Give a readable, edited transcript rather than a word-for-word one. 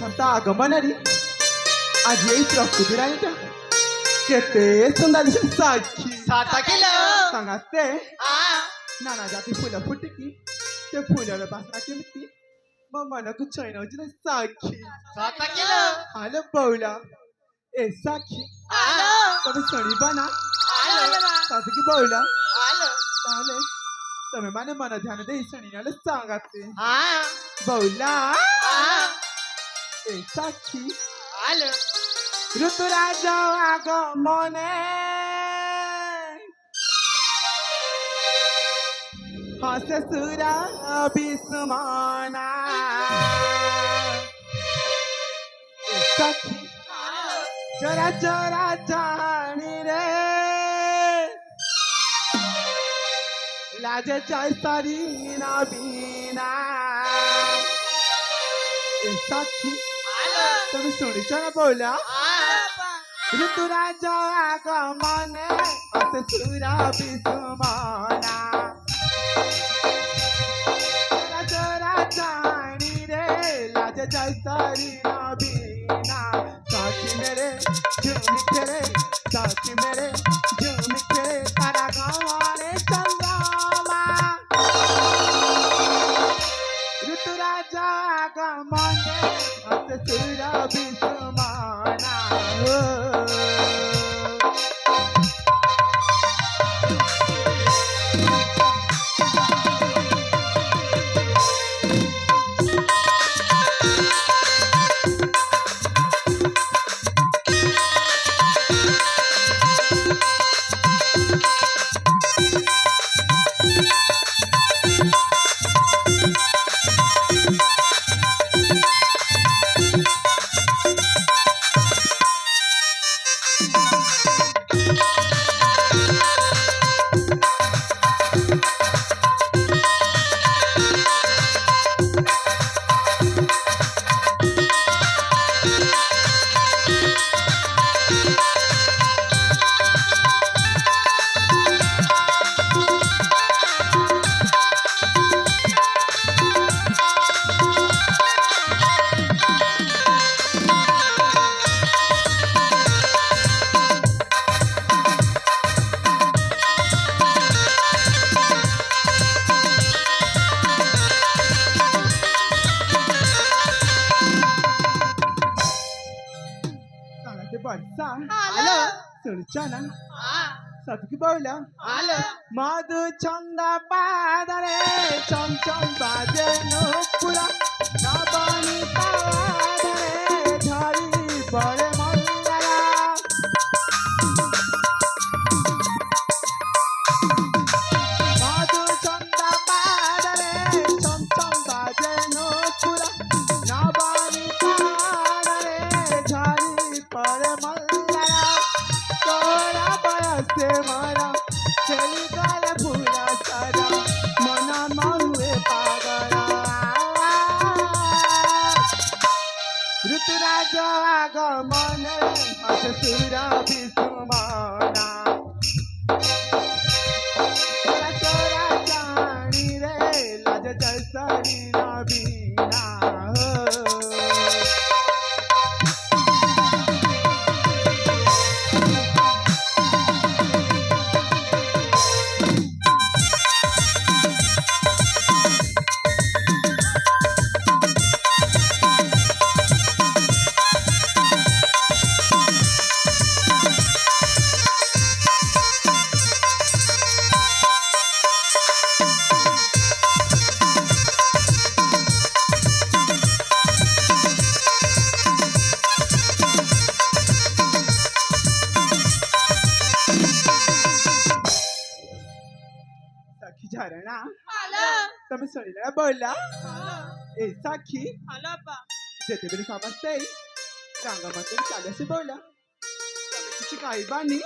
ବସନ୍ତ ଆଗମନରେ ଆଜି ଏଇ ପ୍ରକୃତି ରାଣୀଟା କେତେ ସୁନ୍ଦର ସାକ୍ଷୀ ସଙ୍ଗାତେ ନାନା ଜାତି ଫୁଲ ଫୁଟିକି ସେ ଫୁଲର ବାସ୍ନା କେମିତି ମୋ ମନକୁ ଛୁଇଁ ନଉଛି ରେ ସାକ୍ଷୀ ହାଲୋ ବଉଲା ଏ ସାକ୍ଷୀ ତମେ ଶୁଣିବ ନା ସାଥିକି ବଉଲା ତାହେଲେ ତମେ ମାନେ ମନ ଧ୍ୟାନ ଦେଇ ଶୁଣି ନେଲେ ସଙ୍ଗାତେ ବଉଲା ଏ ସାକ୍ଷୀ ऋतुराज आगमने हसे सुरा विस्मना सखी चोरा चोरा जानी रे लाजे चैतरी नबीना सखी तुम सुनी चला बोला ऋतुराज आगमने हसे सुरा विस्मना चोरा चोरा जानी रे लाजे चैतरी नबीना साथी मेरे झूम खेले साथी मेरे झूम खेले तारा गाँव चंद्रमा ऋतुराज आगमने हसे सुरा विस्मना सुनचाना सतकी बोला मधु छंद पादरे चम चम बाजे नुपुरा नबनी पादरे झरी पड़े मल्लारा मधु छंद पादरे चम चम बाजे नुपुरा नबनी पादरे झरी पड़े मल्लारा से मारा चली गल फूला सारा मना माहुए पागला ऋतुराज आगमने हसे सुरा विस्मना चोरा चोरा जानी रे लाज चैतरी नबीना झरणा तमें शुणिले बोला ए साक्षी जेते बेले समझते रंगमंदिर चले बोला तमें किसी कहबानी